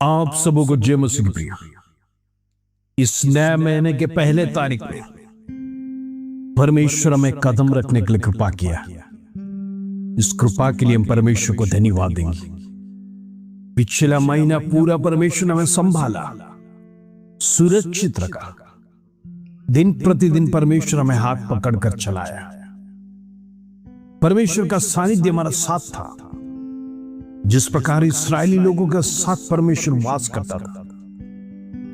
आप सबों को जय मसीह की प्रिय। इस नए महीने के पहले तारीख में परमेश्वर हमें कदम रखने के लिए कृपा किया। इस कृपा के लिए हम परमेश्वर को धन्यवाद देंगे। पिछला महीना पूरा परमेश्वर ने हमें संभाला, सुरक्षित रखा। दिन प्रतिदिन परमेश्वर हमें हाथ पकड़कर चलाया। परमेश्वर का सानिध्य हमारा साथ था। जिस प्रकार इस्राएली लोगों के साथ परमेश्वर वास करता था,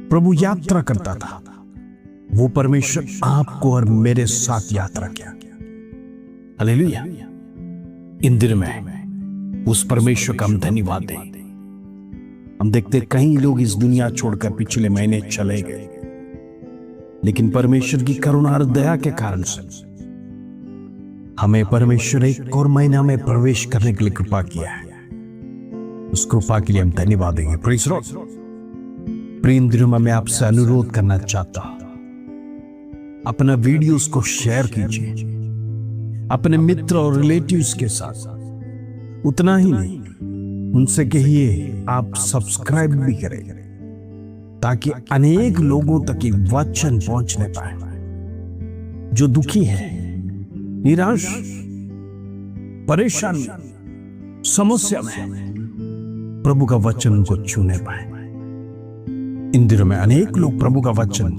प्रभु यात्रा करता था, वो परमेश्वर आपको और मेरे साथ यात्रा किया। हालेलुया। इन दिनों में उस परमेश्वर का हम धन्यवाद दें। हम देखते कई लोग इस दुनिया छोड़कर पिछले महीने चले गए, लेकिन परमेश्वर की करुणा और दया के कारण से हमें परमेश्वर एक और महीना में प्रवेश करने के लिए कृपा किया है। उस कृपा के लिए हम धन्यवाद देंगे। Praise Lord. प्रिय दिनों में मैं आपसे अनुरोध करना चाहता हूं, अपना वीडियोस को शेयर कीजिए अपने मित्र और रिलेटिव्स के साथ। उतना ही नहीं, उनसे कहिए आप सब्सक्राइब भी करें, ताकि अनेक लोगों तक ये वचन पहुंचने पाए। जो दुखी है, निराश, परेशान, समस्या में, प्रभु का वचन उनको छूने पाए। इन दिनों में अनेक लोग प्रभु का वचन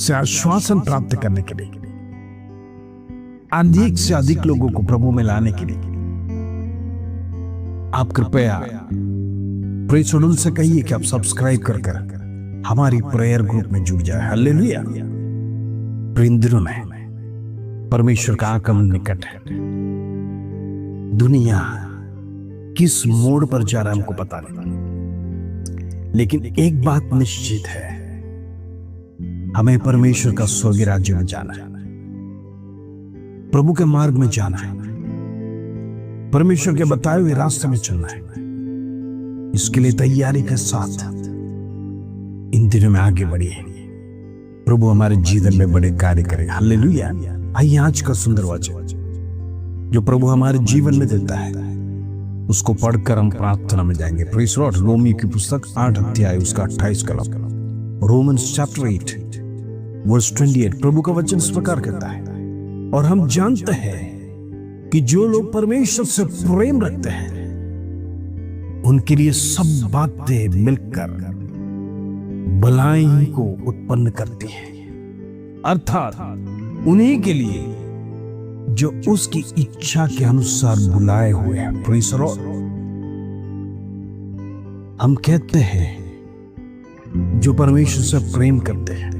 से आश्वासन प्राप्त करने के लिए, अधिक से अधिक लोगों को प्रभु में लाने के लिए आप कृपया प्रेज़ लॉर्ड उनसे कहिए कि आप सब्सक्राइब कर हमारी प्रेयर ग्रुप में जुड़ जाए। हालेलुया। इन दिनों में परमेश्वर का आगमन निकट है। दुनिया किस मोड़ पर जा रहा है हमको पता नहीं, लेकिन एक बात निश्चित है, हमें परमेश्वर का स्वर्गीय राज्य में जाना है, प्रभु के मार्ग में जाना है, परमेश्वर के बताए हुए रास्ते में चलना है। इसके लिए तैयारी के साथ इन दिनों में आगे बढ़िए। प्रभु हमारे जीवन में बड़े कार्य करेगा। हालेलुया। आइए आज का सुंदर वचन जो प्रभु हमारे जीवन में देता है, उसको पढ़कर हम प्रार्थना में जाएंगे। Praise Lord. रोमी की पुस्तक 8 अध्याय उसका 28 कलम, रोमन्स चैप्टर 8 वर्स 28। प्रभु का वचन इस प्रकार कहता है, और हम जानते हैं कि जो लोग परमेश्वर से प्रेम रखते हैं, उनके लिए सब बातें मिलकर भलाई को उत्पन्न करती हैं, अर्थात उन्हीं के लिए जो उसकी इच्छा के अनुसार बुलाए हुए हैं। Praise Lord. हम कहते हैं जो परमेश्वर से प्रेम करते हैं,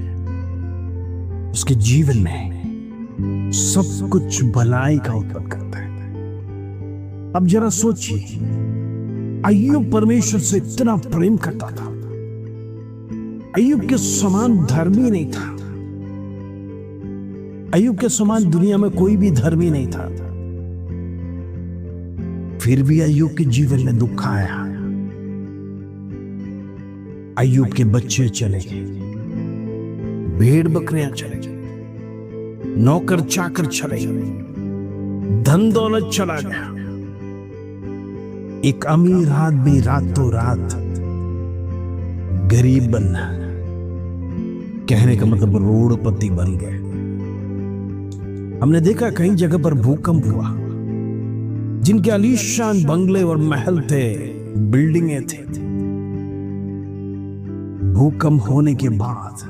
उसके जीवन में सब कुछ भलाई का उत्पन्न करता है। अब जरा सोचिए, अय्यूब परमेश्वर से इतना प्रेम करता था। अय्यूब के समान धर्मी नहीं था। अय्यूब के समान दुनिया में कोई भी धर्मी नहीं था। फिर भी अय्यूब के जीवन में दुख आया। अय्यूब के बच्चे चले गए, भेड़ बकरियां चले गए, नौकर चाकर चले गए, धन दौलत चला गया। एक अमीर आदमी रातों रात गरीब बनना, कहने का मतलब रोडपति बन गए। हमने देखा कई जगह पर भूकंप हुआ। जिनके आलीशान बंगले और महल थे, बिल्डिंगें थे, भूकंप होने के बाद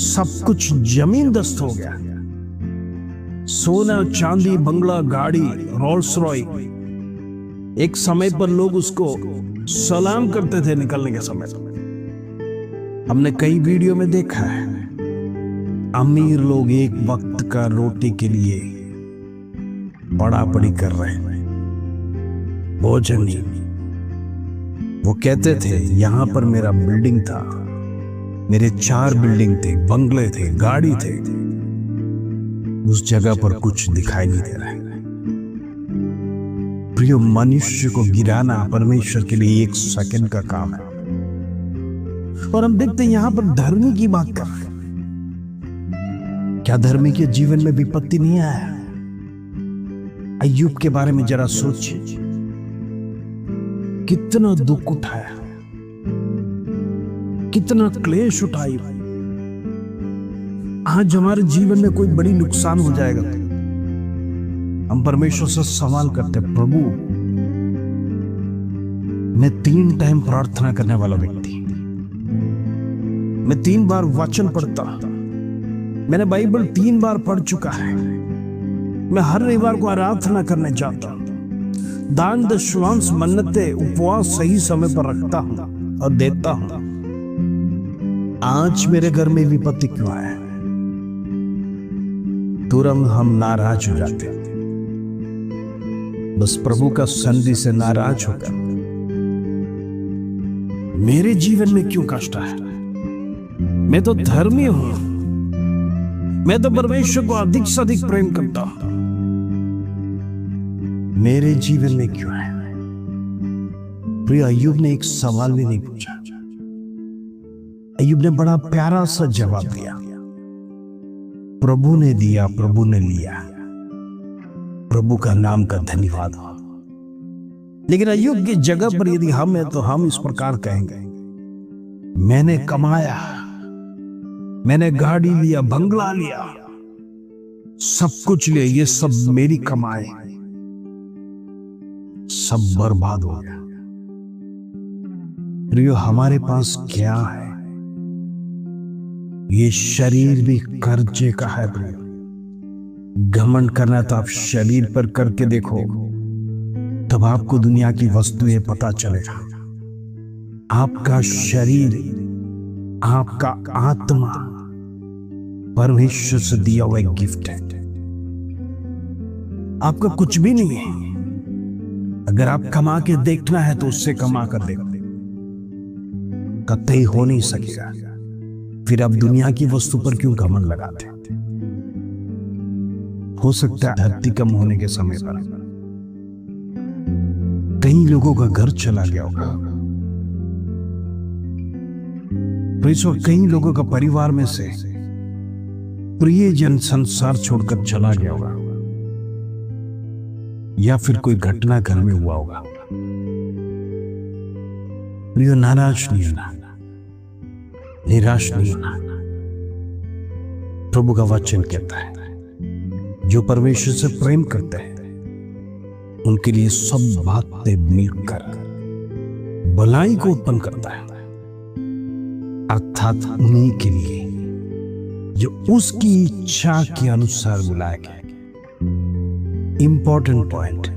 सब कुछ जमींदस्त हो गया। सोना चांदी, बंगला, गाड़ी, रोल्स रॉयस, एक समय पर लोग उसको सलाम करते थे निकलने के समय। हमने कई वीडियो में देखा है, अमीर लोग एक वक्त का रोटी के लिए पड़ापड़ी कर रहे हैं, भोजन नहीं। वो कहते थे यहां पर मेरा बिल्डिंग था, मेरे 4 बिल्डिंग थे, बंगले थे, गाड़ी थे, उस जगह पर कुछ दिखाई नहीं दे रहा है। प्रिय, मनुष्य को गिराना परमेश्वर के लिए 1 सेकंड का काम है। और हम देखते हैं यहां पर धर्मी की बात कर रहे हैं। क्या धर्मी के जीवन में विपत्ति नहीं आया? अय्यूब के बारे में जरा सोचिए। कितना दुख उठाया, कितना क्लेश उठाई। आज हमारे जीवन में कोई बड़ी नुकसान हो जाएगा, हम परमेश्वर से सवाल करते, प्रभु मैं 3 टाइम प्रार्थना करने वाला व्यक्ति, मैं 3 बार वचन पढ़ता, मैंने बाइबल 3 बार पढ़ चुका है, मैं हर रविवार को आराधना करने जाता हूं, दान दशमांश मन्नतें उपवास सही समय पर रखता हूं और देता हूं। आज मेरे घर में विपत्ति क्यों आया? तुरंत हम नाराज हो जाते हैं, बस प्रभु का सन्निधि से नाराज होकर मेरे जीवन में क्यों कष्ट है? मैं तो धर्मी हूं, मैं तो परमेश्वर को अधिक से अधिक प्रेम करता हूं, मेरे जीवन में क्यों है? प्रिय अय्यूब ने एक सवाल भी नहीं पूछा, अय्यूब ने बड़ा प्यारा सा जवाब दिया, प्रभु ने दिया, प्रभु ने लिया, प्रभु का नाम का धन्यवाद हो। लेकिन अय्यूब की जगह पर यदि हम हैं तो हम इस प्रकार कहेंगे, मैंने कमाया, मैंने गाड़ी लिया, बंगला लिया, सब कुछ लिया, ये सब मेरी कमाई, सब बर्बाद हो गया। प्रियो, हमारे पास क्या है? ये शरीर भी कर्जे का है। प्रियो, घमंड करना तो आप शरीर पर करके देखो, तब आपको दुनिया की वस्तुएं पता चलेगा। आपका शरीर, आपका आत्मा परमेश्वर से दिया हुआ एक गिफ्ट है, आपका कुछ भी नहीं है। अगर आप कमा के देखना है तो उससे कमा कर देखो, कतई हो नहीं सकेगा। फिर आप दुनिया की वस्तु पर क्यों घमंड लगाते? हो सकता है धरती कम होने के समय पर कई लोगों का घर चला गया होगा, कई लोगों का परिवार में से प्रियजन संसार छोड़कर चला गया होगा, या फिर कोई घटना घर में हुआ होगा। प्रियो, नाराज नहीं होना, निराश नहीं होना। प्रभु का वचन कहता है, जो परमेश्वर से प्रेम करते हैं उनके लिए सब बातें मिलकर भलाई को उत्पन्न करता है, अर्थात उन्हीं के लिए जो उसकी इच्छा के अनुसार बुलाए गए। इंपॉर्टेंट पॉइंट,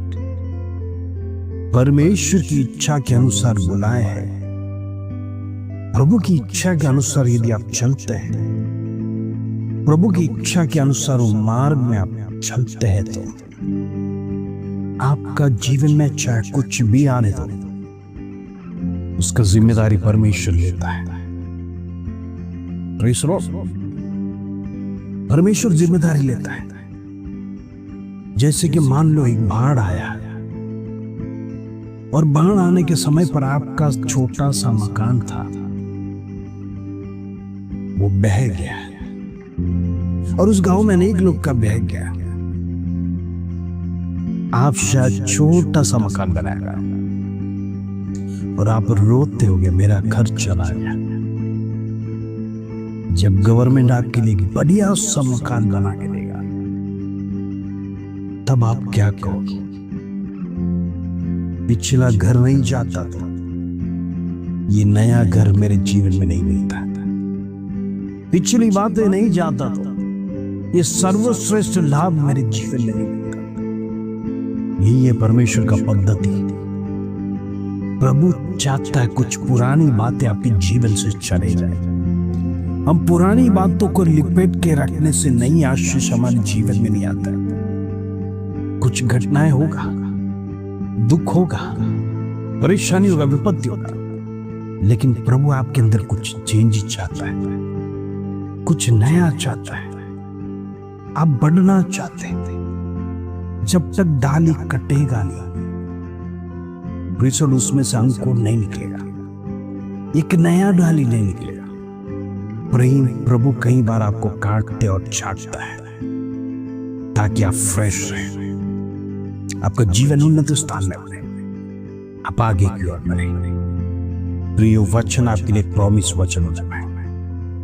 परमेश्वर की इच्छा के अनुसार बुलाए हैं। प्रभु की इच्छा के अनुसार यदि आप चलते हैं, प्रभु की इच्छा के अनुसार वो मार्ग में आप चलते हैं, तो आपका जीवन में चाहे कुछ भी आने दो, उसका जिम्मेदारी परमेश्वर लेता है। परमेश्वर जिम्मेदारी लेता है। जैसे कि मान लो एक बाढ़ आया और बाढ़ आने के समय पर आपका छोटा सा मकान था, वो बह गया, और उस गांव में अनेक लोग का बह गया। आप शायद छोटा सा मकान बनाएगा और आप रोते होगे, मेरा घर चला गया। जब गवर्नमेंट आपके लिए बढ़िया सा मकान बना के देगा, तब आप क्या कहोगे? पिछला घर नहीं जाता तो ये नया घर मेरे जीवन में नहीं मिलता, पिछली बातें नहीं जाता तो ये सर्वश्रेष्ठ लाभ मेरे जीवन में नहीं मिलता। यही है परमेश्वर का पद्धति। प्रभु चाहता है कुछ पुरानी बातें आपके जीवन से चले जाए। हम पुरानी बातों को लिपेट के रखने से नई आशीष हमारे जीवन में नहीं आता है। कुछ घटनाएं होगा, दुख होगा, परेशानी होगा, विपत्ति होगा, लेकिन प्रभु आपके अंदर कुछ चेंज चाहता है, कुछ नया चाहता है। आप बढ़ना चाहते हैं। जब तक डाली कटेगा नहीं, उसमें से अंकुर नहीं निकलेगा, एक नया डाली नहीं निकलेगा। प्रभु कई बार आपको काटते और छाटता है ताकि आप फ्रेश रहें, आपका जीवन उन्नत स्थान में बढ़े, आप आगे की ओर बढ़े। तो ये वचन आपके लिए प्रॉमिस वचन हो जाए।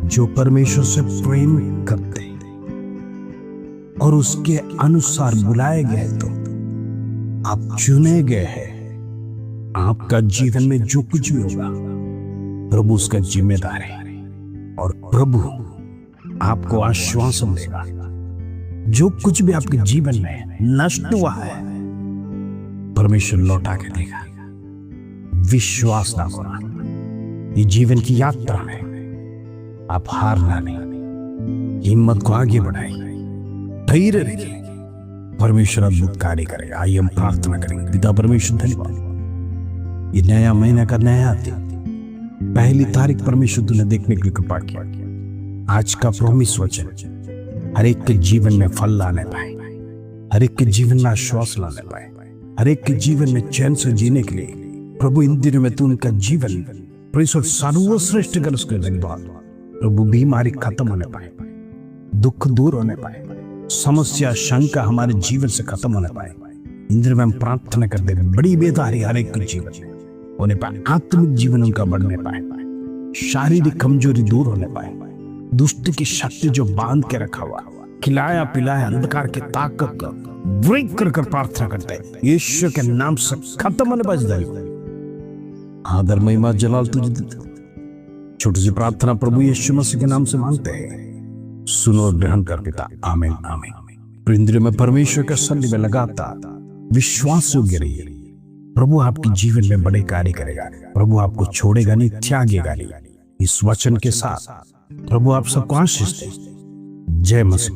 जो परमेश्वर से प्रेम करते हैं और उसके अनुसार बुलाए गए, तो आप चुने गए हैं। आपका जीवन में जो कुछ भी होगा, प्रभु उसका जिम्मेदार है और प्रभु आपको आश्वासन देगा। जो कुछ भी आपके जीवन में नष्ट हुआ है, परमेश्वर लौटा के देगा। विश्वास ना होना, ये जीवन की यात्रा है। आप हार ना लें, हिम्मत को आगे बढ़ाइए, धैर्य रखिए। परमेश्वर अद्भुत कार्य करेगा। आइए हम प्रार्थना करेंगे। पिता परमेश्वर, धन्यवाद। ये नया महीना का नया दिन, पहली तारीख परमेश्वर तूने देखने की कृपा किया। आज का प्रॉमिस वचन हर एक के जीवन में फल लाने पाए, हर एक के जीवन में आश्वास लाने पाए, हर एक के जीवन में चैन से जीने के लिए प्रभु इन दिनों में तू उनका जीवन परमेश्वर सर्वश्रेष्ठ कर उसके धन्यवाद। प्रभु बीमारी खत्म होने पाए, दुख दूर होने पाए, समस्या शंका हमारे जीवन से खत्म होने पाए। इन दिनों में हम प्रार्थना करते हैं, बड़ी बेदारी हर एक के जीवन में होने पाए, आत्मिक जीवन उनका बढ़ने पाए, शारीरिक कमजोरी दूर होने पाए, दुष्ट की शक्ति जो बांध के रखा हुआ, खिलाया पिलाया अंधकार की ताकत का ब्रेक कर प्रार्थना करते हैं। यीशु के नाम से खत्म होने पाए। आदर महिमा जलाल तुझे देते। छोटी सी प्रार्थना प्रभु यीशु मसीह के नाम से मांगते हैं, सुनो और ग्रहण कर पिता। आमीन आमीन। इंद्रियों में परमेश्वर के सन्निधि में लगातार विश्वास योग्य रहिए। प्रभु आपके जीवन में बड़े कार्य करेगा। प्रभु आपको छोड़ेगा नहीं, त्यागेगा नहीं। इस वचन के साथ प्रभु आप सबको आशीष दे। जय मसीह।